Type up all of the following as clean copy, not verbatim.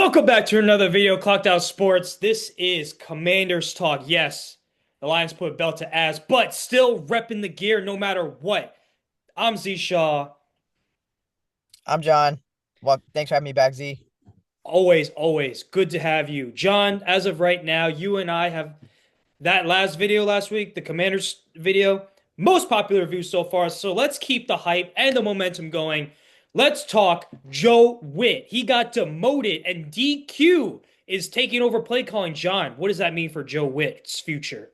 Welcome back to another video, Clocked Out Sports. This is Commanders Talk. Yes, the Lions put belt to ass, but still repping the gear no matter what. I'm Z Shaw. I'm John. Well, thanks for having me back, Z. Always good to have you. John, as of right now, you and I have that last video last week, the Commanders video, most popular view so far. So let's keep the hype and the momentum going. Let's talk Joe Witt. He got demoted and DQ is taking over play calling. John, what does that mean for Joe Witt's future?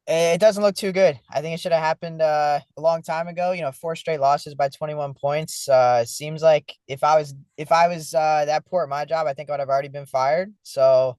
It doesn't look too good. I think it should have happened a long time ago. Four straight losses by 21 points. Seems like if I was that poor at my job, I think I would have already been fired. So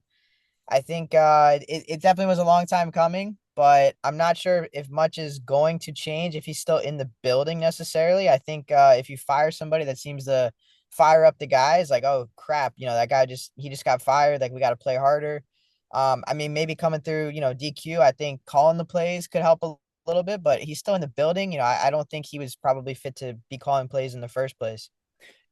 I think it definitely was a long time coming, but I'm not sure if much is going to change if he's still in the building necessarily. I think if you fire somebody that seems to fire up the guys, like, oh crap, that guy just got fired, like we got to play harder. I mean, maybe coming through, DQ, I think calling the plays could help a little bit, but he's still in the building. I don't think he was probably fit to be calling plays in the first place.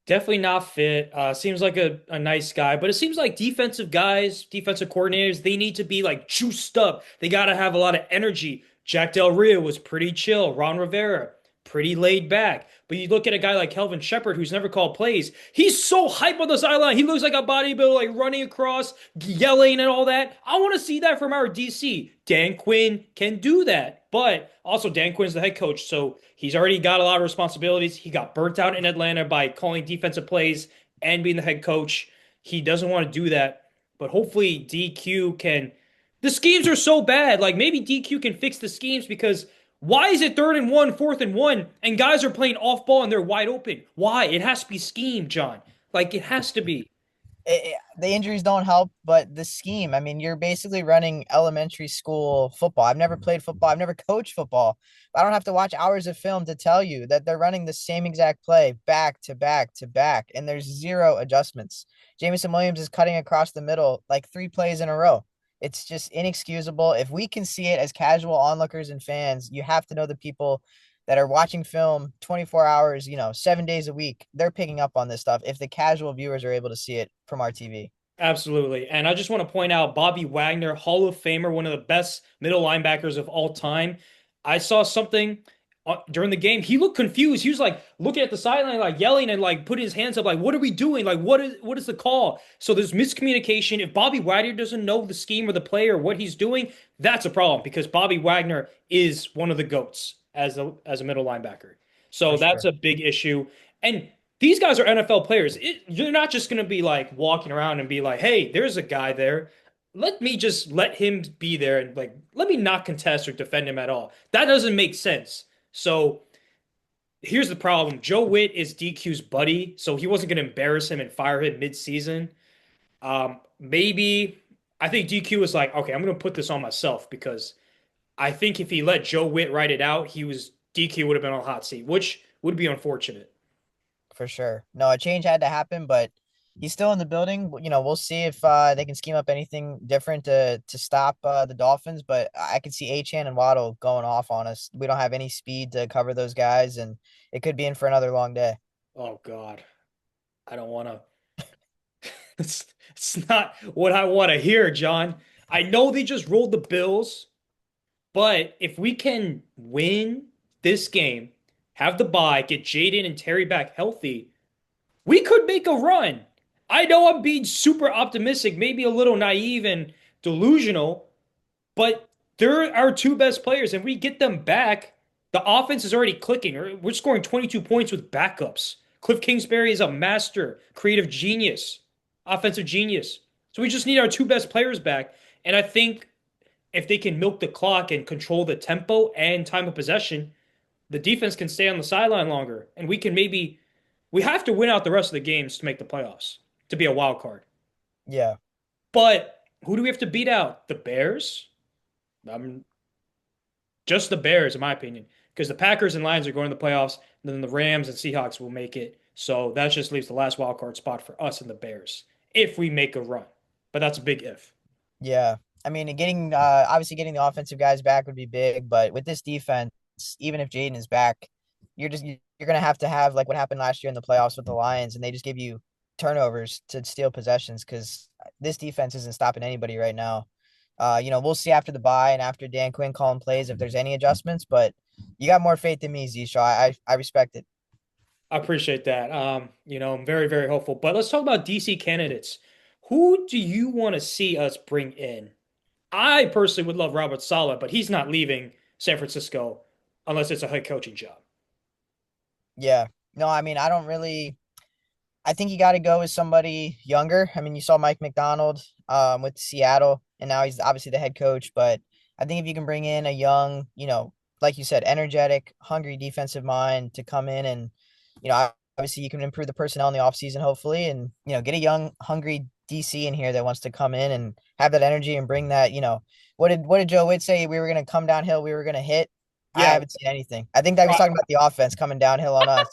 Definitely not fit. Seems like a nice guy, but it seems like defensive guys, defensive coordinators, they need to be like juiced up. They got to have a lot of energy. Jack Del Rio was pretty chill. Ron Rivera, pretty laid back. But you look at a guy like Kelvin Shepard, who's never called plays. He's so hype on the sideline. He looks like a bodybuilder, like running across, yelling and all that. I want to see that from our DC. Dan Quinn can do that. But also, Dan Quinn's the head coach, so he's already got a lot of responsibilities. He got burnt out in Atlanta by calling defensive plays and being the head coach. He doesn't want to do that. But hopefully, DQ can. The schemes are so bad. Like maybe DQ can fix the schemes because why is it third and one, fourth and one, and guys are playing off ball and they're wide open? Why? It has to be scheme, John. Like it has to be. The injuries don't help, but the scheme. I mean, you're basically running elementary school football. I've never played football. I've never coached football. I don't have to watch hours of film to tell you that they're running the same exact play back to back to back, and there's zero adjustments. Jameson Williams is cutting across the middle like three plays in a row. It's just inexcusable. If we can see it as casual onlookers and fans, you have to know the people that are watching film 24 hours, 7 days a week, they're picking up on this stuff if the casual viewers are able to see it from our TV. Absolutely. And I just want to point out Bobby Wagner, Hall of Famer, one of the best middle linebackers of all time. I saw something during the game. He looked confused. He was like looking at the sideline, like yelling and like putting his hands up, like, what are we doing? Like, what is the call? So there's miscommunication. If Bobby Wagner doesn't know the scheme or the play or what he's doing, that's a problem because Bobby Wagner is one of the GOATs as a middle linebacker. So For that's sure. a big issue. And these guys are NFL players. You're not just going to be like walking around and be like, hey, there's a guy there. Let me just let him be there and like, let me not contest or defend him at all. That doesn't make sense. So here's the problem. Joe Witt is DQ's buddy, so he wasn't going to embarrass him and fire him mid-season. Maybe I think DQ was like, okay, I'm going to put this on myself because I think if he let Joe Witt write it out, DQ would have been on the hot seat, which would be unfortunate. For sure. No, a change had to happen, but he's still in the building. We'll see if they can scheme up anything different to stop the Dolphins. But I can see Achane and Waddle going off on us. We don't have any speed to cover those guys, and it could be in for another long day. Oh God, I don't want to. It's not what I want to hear, John. I know they just rolled the Bills, but if we can win this game, have the bye, get Jaden and Terry back healthy, we could make a run. I know I'm being super optimistic, maybe a little naive and delusional, but they're our two best players. And we get them back, the offense is already clicking. We're scoring 22 points with backups. Cliff Kingsbury is a master, creative genius, offensive genius. So we just need our two best players back. And I think if they can milk the clock and control the tempo and time of possession, the defense can stay on the sideline longer. And we have to win out the rest of the games to make the playoffs, to be a wild card. Yeah. But who do we have to beat out? The Bears? Um, just the Bears, in my opinion, because the Packers and Lions are going to the playoffs, and then the Rams and Seahawks will make it. So that just leaves the last wild card spot for us and the Bears if we make a run. But that's a big if. Yeah. I mean, getting obviously getting the offensive guys back would be big, but with this defense, even if Jaden is back, you're gonna have to have like what happened last year in the playoffs with the Lions, and they just give you turnovers to steal possessions because this defense isn't stopping anybody right now. We'll see after the bye and after Dan Quinn calling plays if there's any adjustments, but you got more faith than me, Z. So I respect it. I appreciate that. I'm very, very hopeful. But let's talk about DC candidates. Who do you want to see us bring in? I personally would love Robert Saleh, but he's not leaving San Francisco unless it's a head coaching job. Yeah. No, I mean, I don't really. I think you got to go with somebody younger. I mean, you saw Mike McDonald with Seattle, and now he's obviously the head coach. But I think if you can bring in a young, like you said, energetic, hungry defensive mind to come in and, obviously you can improve the personnel in the offseason, hopefully, and, get a young, hungry DC in here that wants to come in and have that energy and bring that, what did Joe Witt say? We were going to come downhill, we were going to hit. I Yeah, haven't seen anything. I think that he was talking about the offense coming downhill on us.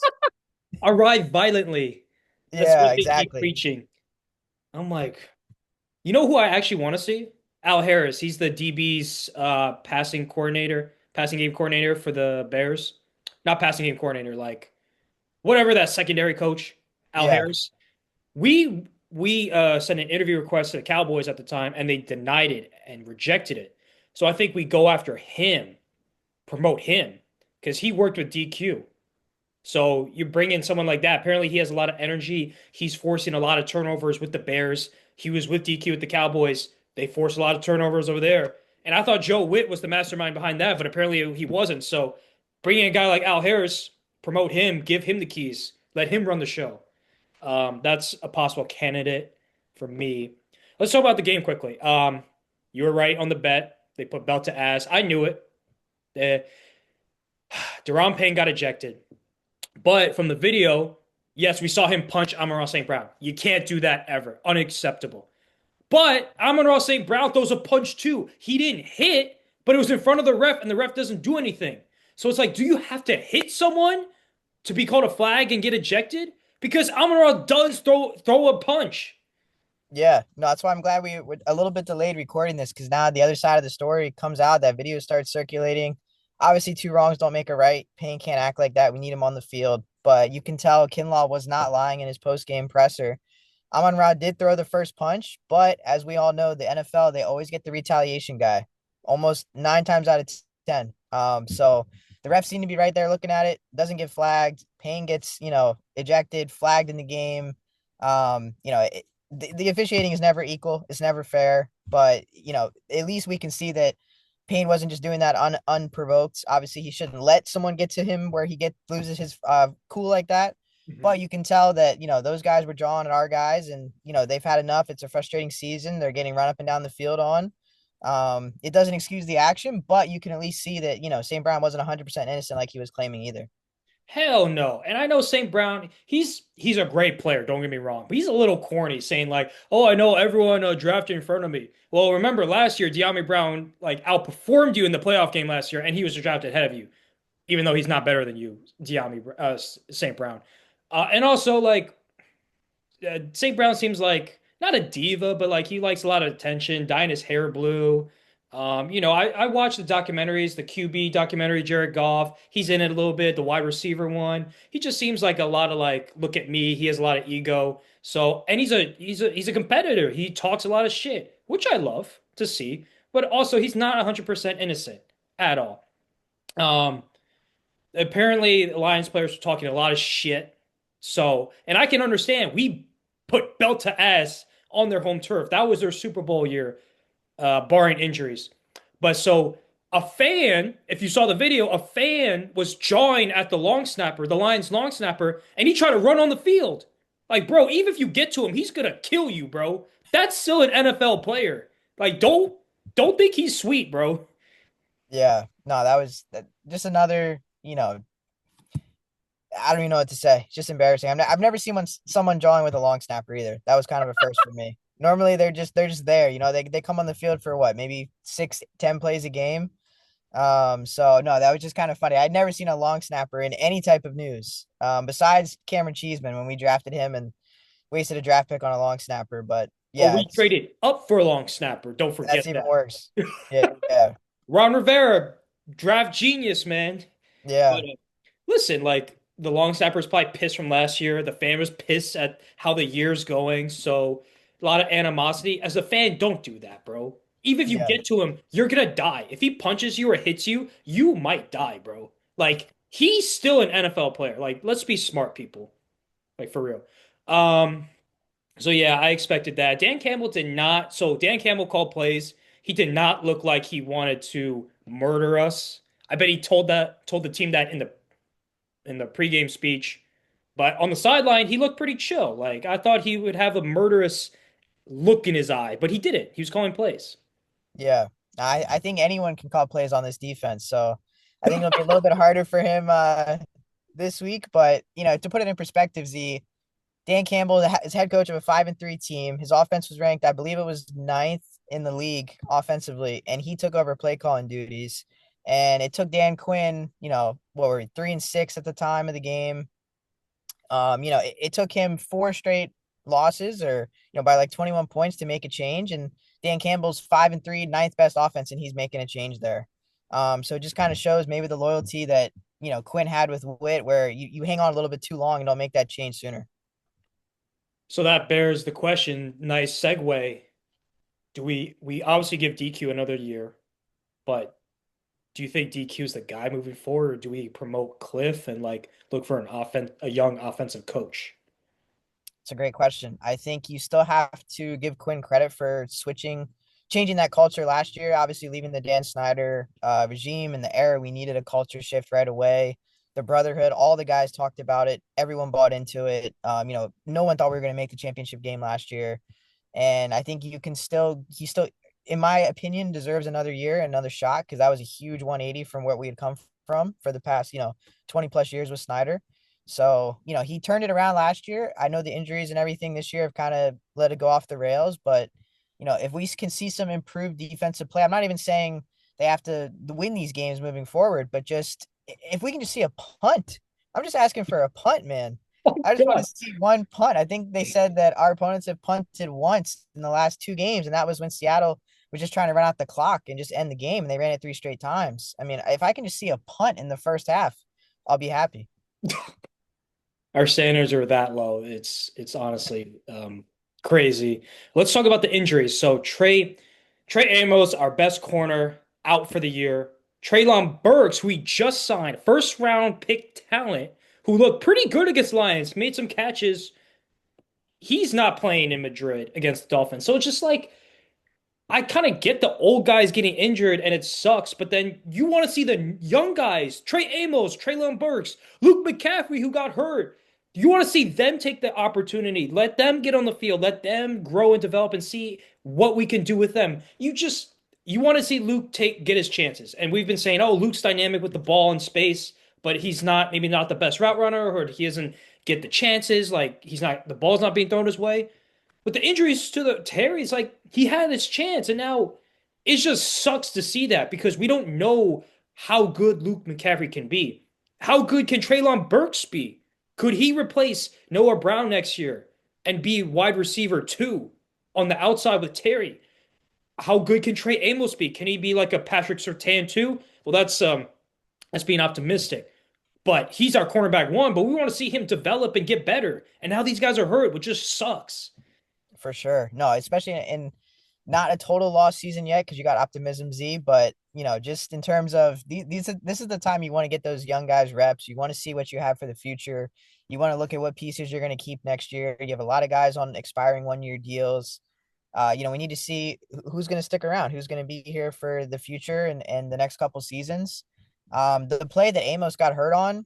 arrive violently. That's what Yeah, they keep exactly. preaching. I'm like, you know who I actually want to see? Al Harris. He's the DB's passing game coordinator for the Bears. Not passing game coordinator, like whatever that secondary coach, Al Yeah. Harris. We sent an interview request to the Cowboys at the time, and they denied it and rejected it. So I think we go after him, promote him, because he worked with DQ. So you bring in someone like that. Apparently, he has a lot of energy. He's forcing a lot of turnovers with the Bears. He was with DQ with the Cowboys. They forced a lot of turnovers over there. And I thought Joe Witt was the mastermind behind that, but apparently he wasn't. So bringing a guy like Al Harris, promote him, give him the keys, let him run the show. That's a possible candidate for me. Let's talk about the game quickly. You were right on the bet. They put belt to ass. I knew it. Uh, Deron Payne got ejected. But from the video, yes, we saw him punch Amon-Ra St. Brown. You can't do that ever. Unacceptable. But Amon-Ra St. Brown throws a punch too. He didn't hit, but it was in front of the ref, and the ref doesn't do anything. So it's like, do you have to hit someone to be called a flag and get ejected? Because Amon-Ra does throw a punch. Yeah, no, that's why I'm glad we were a little bit delayed recording this because now the other side of the story comes out. That video starts circulating. Obviously, two wrongs don't make a right. Payne can't act like that. We need him on the field. But you can tell Kinlaw was not lying in his post-game presser. Amon-Ra did throw the first punch, but as we all know, the NFL, they always get the retaliation guy almost 9 times out of 10. So the refs seem to be right there looking at it, doesn't get flagged. Payne gets, ejected, flagged in the game. The officiating is never equal. It's never fair. But, at least we can see that Payne wasn't just doing that unprovoked. Obviously, he shouldn't let someone get to him where he loses his cool like that. Mhm. But you can tell that, those guys were drawing at our guys and, they've had enough. It's a frustrating season. They're getting run up and down the field on. It doesn't excuse the action, but you can at least see that, St. Brown wasn't 100% innocent like he was claiming either. Hell no. And I know St. Brown, he's a great player, don't get me wrong. But he's a little corny saying like, "Oh, I know everyone drafted in front of me." Well, remember last year De'Ami Brown like outperformed you in the playoff game last year and he was drafted ahead of you, even though he's not better than you, St. Brown. And also like St. Brown seems like not a diva, but like he likes a lot of attention, dyeing his hair blue. I watched the documentaries, the QB documentary, Jared Goff. He's in it a little bit, the wide receiver one. He just seems like a lot of like, look at me. He has a lot of ego. So, and he's a competitor. He talks a lot of shit, which I love to see. But also, he's not 100% innocent at all. Um, Apparently, the Lions players were talking a lot of shit. So, and I can understand. We put belt to ass on their home turf. That was their Super Bowl year, barring injuries. But so a fan, if you saw the video, a fan was jawing at the long snapper, the Lions long snapper, and he tried to run on the field. Like, bro, even if you get to him, he's gonna kill you, bro. That's still an NFL player. Like, don't think he's sweet, bro. Yeah, no, that was just another, I don't even know what to say. It's just embarrassing. I've never seen someone drawing with a long snapper either. That was kind of a first for me. Normally they're just there. They come on the field for what, maybe 6, 10 plays a game. So no, that was just kind of funny. I'd never seen a long snapper in any type of news. Besides Cameron Cheeseman when we drafted him and wasted a draft pick on a long snapper. But Or yeah, we traded up for a long snapper. Don't that's forget even that. worse. Yeah, Ron Rivera, draft genius, man. yeah, But listen, like the long snapper's probably pissed from last year. The fan was pissed at how the year's going. So a lot of animosity. As a fan, don't do that, bro. Even if you Yeah, get to him, you're gonna die. If he punches you or hits you, you might die, bro. Like he's still an NFL player. Like let's be smart, people. Like for real. Um, so yeah, I expected that. Dan Campbell did not. So Dan Campbell called plays. He did not look like he wanted to murder us. I bet he told the team that in the pregame speech. But on the sideline, he looked pretty chill. Like I thought he would have a murderous look in his eye, but he didn't. He was calling plays. yeah. I think anyone can call plays on this defense. So I think it'll be a little bit harder for him this week. But to put it in perspective, Z, Dan Campbell is head coach of a 5-3 team. His offense was ranked, I believe it was ninth in the league offensively, and he took over play calling duties. And it took Dan Quinn, what were we, 3-6 at the time of the game. It took him four straight losses or by like 21 points to make a change. And Dan Campbell's 5-3, ninth best offense, and he's making a change there. So it just kind of shows maybe the loyalty that Quinn had with Witt, where you hang on a little bit too long and don't make that change sooner. So that bears the question. Nice segue. Do we obviously give DQ another year, but do you think DQ is the guy moving forward, or do we promote Cliff and like look for a young offensive coach? It's a great question. I think you still have to give Quinn credit for changing that culture last year. Obviously, leaving the Dan Snyder regime and the era, we needed a culture shift right away. The brotherhood, all the guys talked about it. Everyone bought into it. No one thought we were going to make the championship game last year, and I think he still, in my opinion, deserves another year, another shot because that was a huge 180 from where we had come from for the past 20 plus years with Snyder. So, he turned it around last year. I know the injuries and everything this year have kind of let it go off the rails, but if we can see some improved defensive play, I'm not even saying they have to win these games moving forward, but just if we can just see a punt. I'm just asking for a punt, man. I just want to God. see one punt. I think they said that our opponents have punted once in the last two games, and that was when Seattle was just trying to run out the clock and just end the game, and they ran it three straight times. I mean, if I can just see a punt in the first half, I'll be happy. Our standards are that low. It's honestly crazy. Let's talk about the injuries. So Trey Amos, our best corner, out for the year. Treylon Burks, who we just signed, first round pick talent, who looked pretty good against Lions, made some catches. He's not playing in Madrid against the Dolphins. So it's just like I kind of get the old guys getting injured and it sucks, but then you want to see the young guys, Trey Amos, Treylon Burks, Luke McCaffrey, who got hurt. You want to see them take the opportunity. Let them get on the field. Let them grow and develop and see what we can do with them. You want to see Luke get his chances. And we've been saying, oh, Luke's dynamic with the ball in space, but he's not maybe not the best route runner, or he doesn't get the chances. Like the ball's not being thrown his way. With the injuries to the Terry's, like he had his chance, and now it just sucks to see that because we don't know how good Luke McCaffrey can be. How good can Treylon Burks be? Could he replace Noah Brown next year and be wide receiver two on the outside with Terry? How good can Trey Amos be? Can he be like a Patrick Surtain too? Well, that's being optimistic. But he's our cornerback one, but we want to see him develop and get better. And now these guys are hurt, which just sucks. For sure. No, especially in not a total loss season yet because you got optimism Z, but just in terms of this is the time you want to get those young guys reps. You want to see what you have for the future. You want to look at what pieces you're going to keep next year. You have a lot of guys on expiring 1 year deals. We need to see who's going to stick around, who's going to be here for the future and the next couple seasons. The play that Amos got hurt on,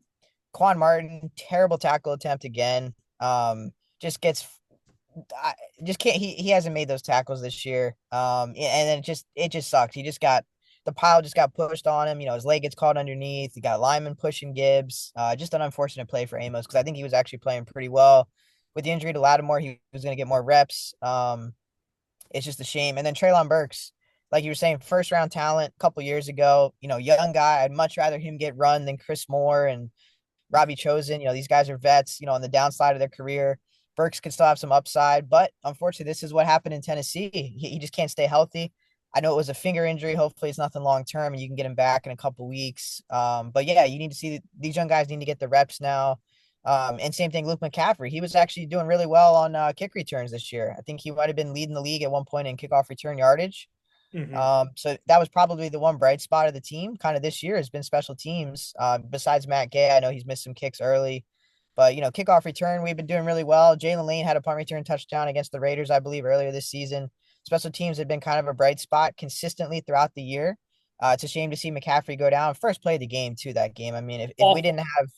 Quan Martin, terrible tackle attempt again. Just gets I just can't he hasn't made those tackles this year. And then it just sucks. The pile just got pushed on him. His leg gets caught underneath. You got lineman pushing Gibbs. Just an unfortunate play for Amos because I think he was actually playing pretty well. With the injury to Lattimore, he was going to get more reps. It's just a shame. And then Treylon Burks, like you were saying, first round talent a couple years ago. Young guy. I'd much rather him get run than Chris Moore and Robbie Chosen. These guys are vets. On the downside of their career. Burks could still have some upside, but unfortunately, this is what happened in Tennessee. He just can't stay healthy. I know it was a finger injury. Hopefully, it's nothing long term, and you can get him back in a couple weeks. But yeah, you need to see these young guys need to get the reps now. And same thing, Luke McCaffrey. He was actually doing really well on kick returns this year. I think he might have been leading the league at one point in kickoff return yardage. Hmm. So that was probably the one bright spot of the team kind of this year has been special teams. Besides Matt Gay, I know he's missed some kicks early, but kickoff return, we've been doing really well. Jalen Lane had a punt return touchdown against the Raiders, I believe, earlier this season. Special teams have been kind of a bright spot consistently throughout the year. It's a shame to see McCaffrey go down. First play of the game too, that game. I mean, if we didn't Awful. have,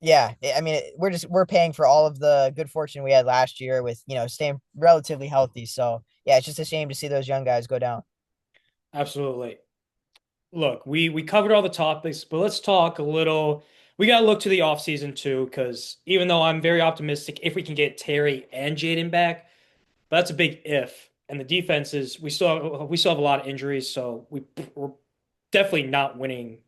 yeah, I mean, we're paying for all of the good fortune we had last year with, staying relatively healthy. So yeah, it's just a shame to see those young guys go down. Absolutely. Look, we covered all the topics, but let's talk a little. We got to look to the offseason too, because even though I'm very optimistic if we can get Terry and Jaden back, but that's a big if. And the defenses, we still have a lot of injuries, so we're definitely not winning.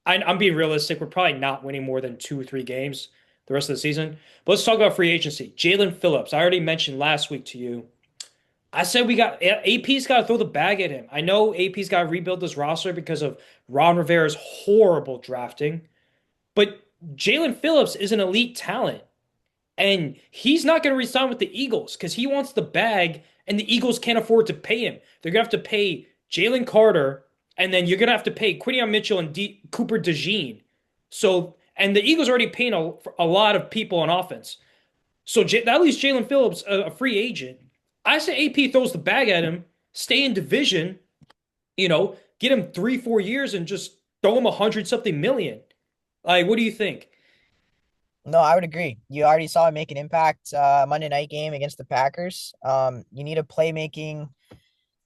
I'm being realistic. We're probably not winning more than 2 or 3 games the rest of the season. But let's talk about free agency. Jalen Phillips, I already mentioned last week to you. I said we got AP's got to throw the bag at him. I know AP's got to rebuild this roster because of Ron Rivera's horrible drafting, but Jalen Phillips is an elite talent, and he's not going to resign with the Eagles because he wants the bag, and the Eagles can't afford to pay him. They're going to have to pay Jalen Carter, and then you're going to have to pay Quinion Mitchell and Cooper DeJean. So, and the Eagles are already paying a lot of people on offense. So that leaves Jalen Phillips a free agent. I say AP throws the bag at him, stay in division, get him 3, 4 years and just throw him 100 something million. Like, what do you think? No, I would agree. You already saw him make an impact Monday night game against the Packers. You need a playmaking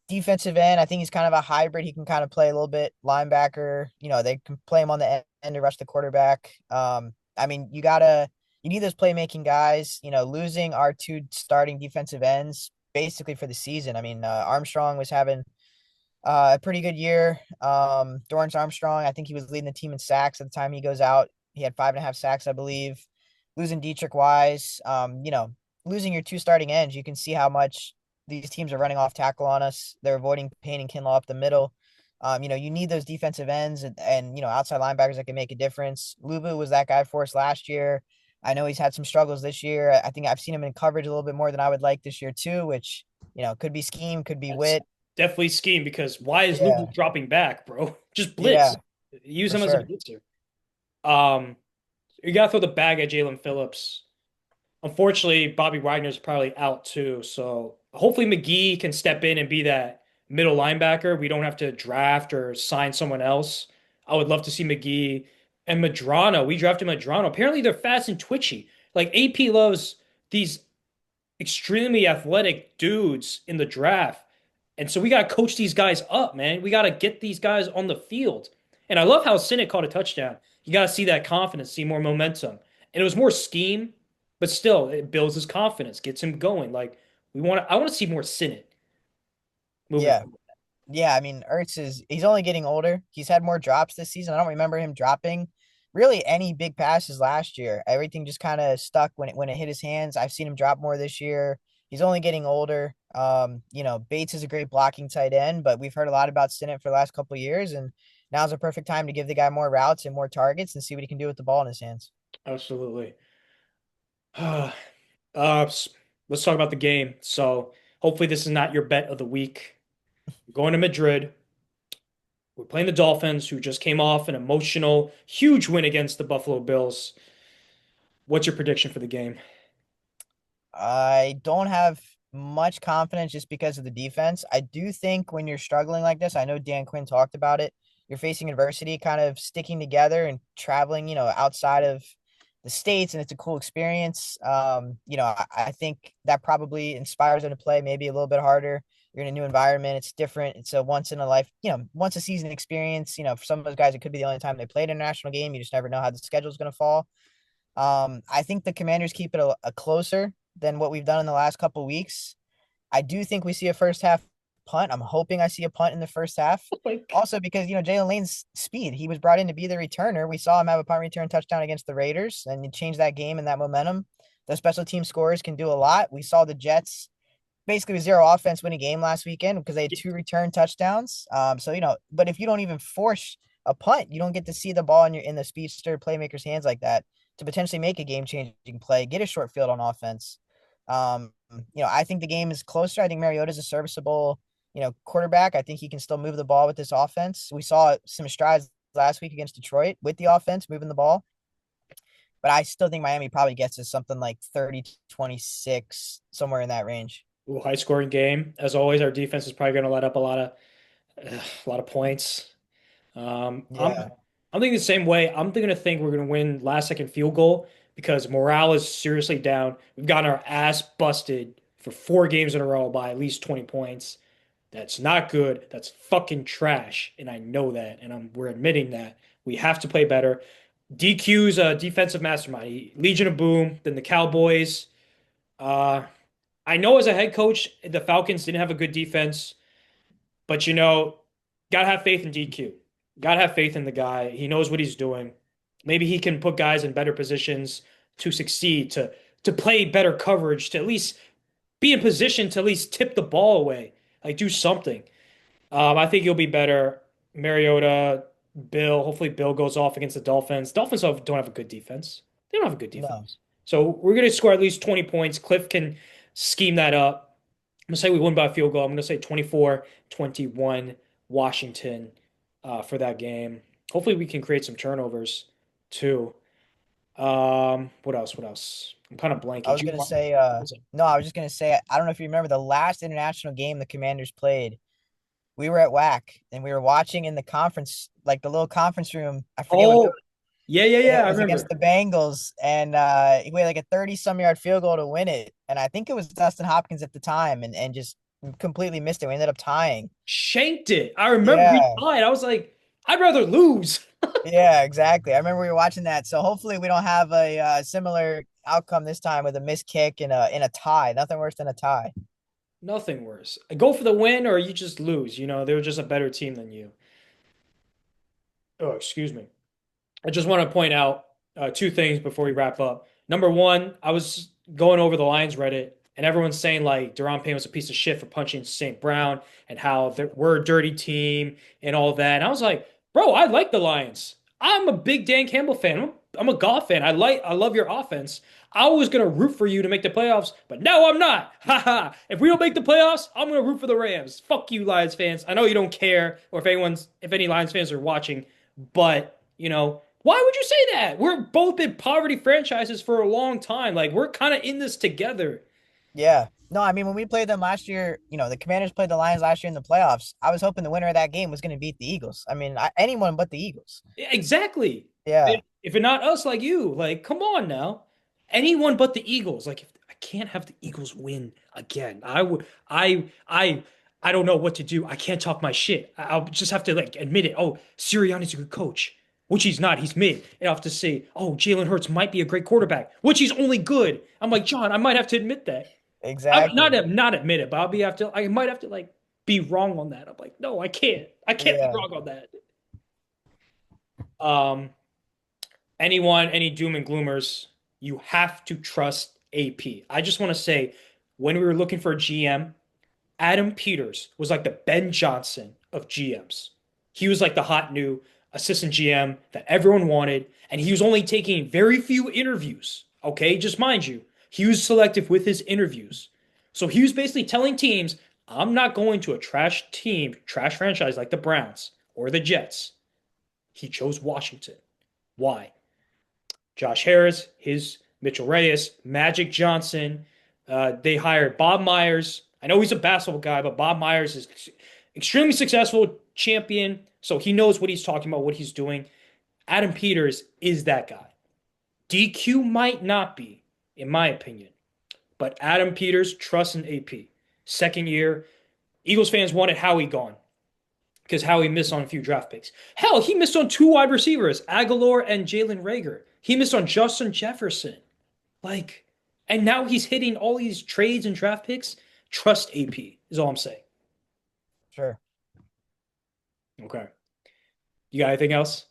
defensive end. I think he's kind of a hybrid. He can kind of play a little bit linebacker. They can play him on the end to rush the quarterback. I mean, you need those playmaking guys. Losing our two starting defensive ends basically for the season. I mean, Armstrong was having a pretty good year. Dorrance Armstrong, I think he was leading the team in sacks at the time he goes out. He had 5.5 sacks, I believe. Losing Dietrich Wise, losing your two starting ends, you can see how much these teams are running off tackle on us. They're avoiding Payne and Kinlaw up the middle. You need those defensive ends and outside linebackers that can make a difference. Luvu was that guy for us last year. I know he's had some struggles this year. I think I've seen him in coverage a little bit more than I would like this year too, which could be scheme, could be That's wit. definitely scheme because why is Lubu Yeah, dropping back, bro? Just yeah, blitz. Use for him as a sure. blitzer. Um, you gotta throw the bag at Jalen Phillips. Unfortunately, Bobby Wagner's probably out too, so hopefully McGee can step in and be that middle linebacker. We don't have to draft or sign someone else. I would love to see McGee and Madrano. We drafted Madrano. Apparently, they're fast and twitchy. Like AP loves these extremely athletic dudes in the draft. And so we got to coach these guys up, man. We got to get these guys on the field. And I love how Sinnott caught a touchdown. You got to see that confidence, see more momentum. And it was more scheme, but still, it builds his confidence, gets him going. Like I want to see more Sinnott moving Yeah. forward. Yeah. I mean, he's only getting older. He's had more drops this season. I don't remember him dropping really any big passes last year. Everything just kind of stuck when it hit his hands. I've seen him drop more this year. He's only getting older. Bates is a great blocking tight end, but we've heard a lot about Sinnott for the last couple of years, and now's a perfect time to give the guy more routes and more targets and see what he can do with the ball in his hands. Absolutely. Let's talk about the game. So hopefully this is not your bet of the week. We're going to Madrid. We're playing the Dolphins, who just came off an emotional, huge win against the Buffalo Bills. What's your prediction for the game? I don't have much confidence just because of the defense. I do think when you're struggling like this, I know Dan Quinn talked about it. You're facing adversity, kind of sticking together and traveling, outside of the states, and it's a cool experience. I think that probably inspires them to play maybe a little bit harder. You're in a new environment. It's different. It's a once in a life, once a season experience. For some of those guys, it could be the only time they played a national game. You just never know how the schedule is going to fall. I think the Commanders keep it a closer than what we've done in the last couple of weeks. I do think we see a first half punt. I'm hoping I see a punt in the first half. Like, Also, because Jalen Lane's speed, he was brought in to be the returner. We saw him have a punt return touchdown against the Raiders, and it changed that game and that momentum. The special team scorers can do a lot. We saw the Jets basically zero offense win a game last weekend because they had two return touchdowns. So but if you don't even force a punt, you don't get to see the ball in the speedster playmaker's hands like that to potentially make a game changing play, get a short field on offense. I think the game is closer. I think Mariota is a serviceable, quarterback. I think he can still move the ball with this offense. We saw some strides last week against Detroit with the offense moving the ball, but I still think Miami probably gets to something like 30-26, somewhere in that range. Ooh, high scoring game. As always, our defense is probably going to let up a lot of points. Um, I'm Yeah. I'm thinking the same way. I'm gonna think we're gonna win last second field goal because morale is seriously down. We've gotten our ass busted for 4 games in a row by at least 20 points. That's not good. That's fucking trash, and I know that, and we're admitting that. We have to play better. DQ's a defensive mastermind. Legion of Boom, then the Cowboys. Uh, I know as a head coach, the Falcons didn't have a good defense. But gotta have faith in DQ. Gotta have faith in the guy. He knows what he's doing. Maybe he can put guys in better positions to succeed, to play better coverage, to at least be in position to at least tip the ball away, like do something. I think he'll be better. Mariota, Bill. Hopefully, Bill goes off against the Dolphins. Dolphins don't have a good defense. They don't have a good No. defense. So we're gonna score at least 20 points. Cliff can scheme that up. I'm gonna say we win by a field goal. I'm gonna say 24-21 Washington for that game. Hopefully we can create some turnovers too. What else? What else? I'm kind of I blanking. was gonna say, no, I was just gonna say, I don't know if you remember the last international game the Commanders played. We were at WAC and we were watching in the conference, like the little conference room. I forget what, Oh, yeah, yeah, and yeah. it I was against remember. the Bengals, and he had like a 30-some yard field goal to win it. And I think it was Dustin Hopkins at the time, and just completely missed it. We ended up tying. Shanked it. I remember he Yeah, tied. I was like, I'd rather lose. yeah, exactly. I remember we were watching that. So hopefully we don't have a similar outcome this time with a missed kick and a tie. Nothing worse than a tie. Nothing worse. Go for the win or you just lose. They were just a better team than you. Oh, excuse me. I just want to point out 2 things before we wrap up. Number one, I was going over the Lions Reddit, and everyone's saying like Deron Payne was a piece of shit for punching St. Brown and how we're a dirty team and all that. And I was like, bro, I like the Lions. I'm a big Dan Campbell fan. I'm a golf fan. I love your offense. I was gonna root for you to make the playoffs, but no, I'm not. Haha. If we don't make the playoffs, I'm gonna root for the Rams. Fuck you, Lions fans. I know you don't care, or if any Lions fans are watching, but why would you say that? We're both been poverty franchises for a long time. Like we're kind of in this together. Yeah. No, I mean when we played them last year, the Commanders played the Lions last year in the playoffs. I was hoping the winner of that game was going to beat the Eagles. I mean, anyone but the Eagles. Exactly. Yeah. If it's not us, like you, like come on now. Anyone but the Eagles. Like if I can't have the Eagles win again, I would. I don't know what to do. I can't talk my shit. I'll just have to like admit it. Oh, Sirianni's a good coach, which he's not. He's mid. And I'll have to say, oh, Jalen Hurts might be a great quarterback, which he's only good. I'm like John. I might have to admit that. I Exactly. not admit it, but I might have to like be wrong on that. I'm like, no, I can't. I can't be Yeah. wrong on that. Um, any doom and gloomers, you have to trust AP. I just want to say, when we were looking for a GM, Adam Peters was like the Ben Johnson of GMs. He was like the hot new assistant GM that everyone wanted, and he was only taking very few interviews. Okay, just mind you, he was selective with his interviews. So he was basically telling teams, I'm not going to a trash team, trash franchise like the Browns or the Jets. He chose Washington. Why? Josh Harris, his Mitchell Reyes, Magic Johnson. They hired Bob Myers. I know he's a basketball guy, but Bob Myers is extremely successful champion, so he knows what he's talking about, what he's doing. Adam Peters is that guy. DQ might not be, in my opinion, but Adam Peters trusts in AP. Second year, Eagles fans wanted Howie gone because Howie missed on a few draft picks. Hell, he missed on 2 wide receivers, Aguilar and Jalen Rager. He missed on Justin Jefferson. Like, and now he's hitting all these trades and draft picks. Trust AP is all I'm saying. Sure. Okay. You got anything else?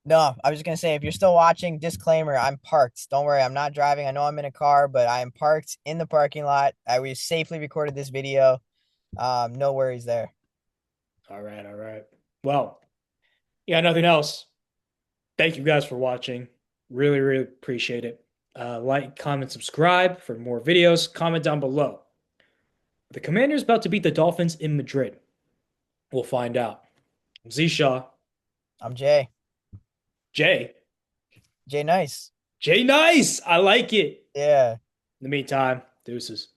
No, I was just gonna say, if you're still watching, disclaimer, I'm parked. Don't worry, I'm not driving. I know I'm in a car, but I am parked in the parking lot. We safely recorded this video. No worries there. All right, all right. Well, yeah, nothing else. Thank you guys for watching. Really, really appreciate it. Like, comment, subscribe for more videos. Comment down below. The Commanders about to beat the Dolphins in Madrid. We'll find out. I'm Z Shaw. I'm Jay. Jay. Jay Nice. Jay Nice. I like it. Yeah. In the meantime, deuces.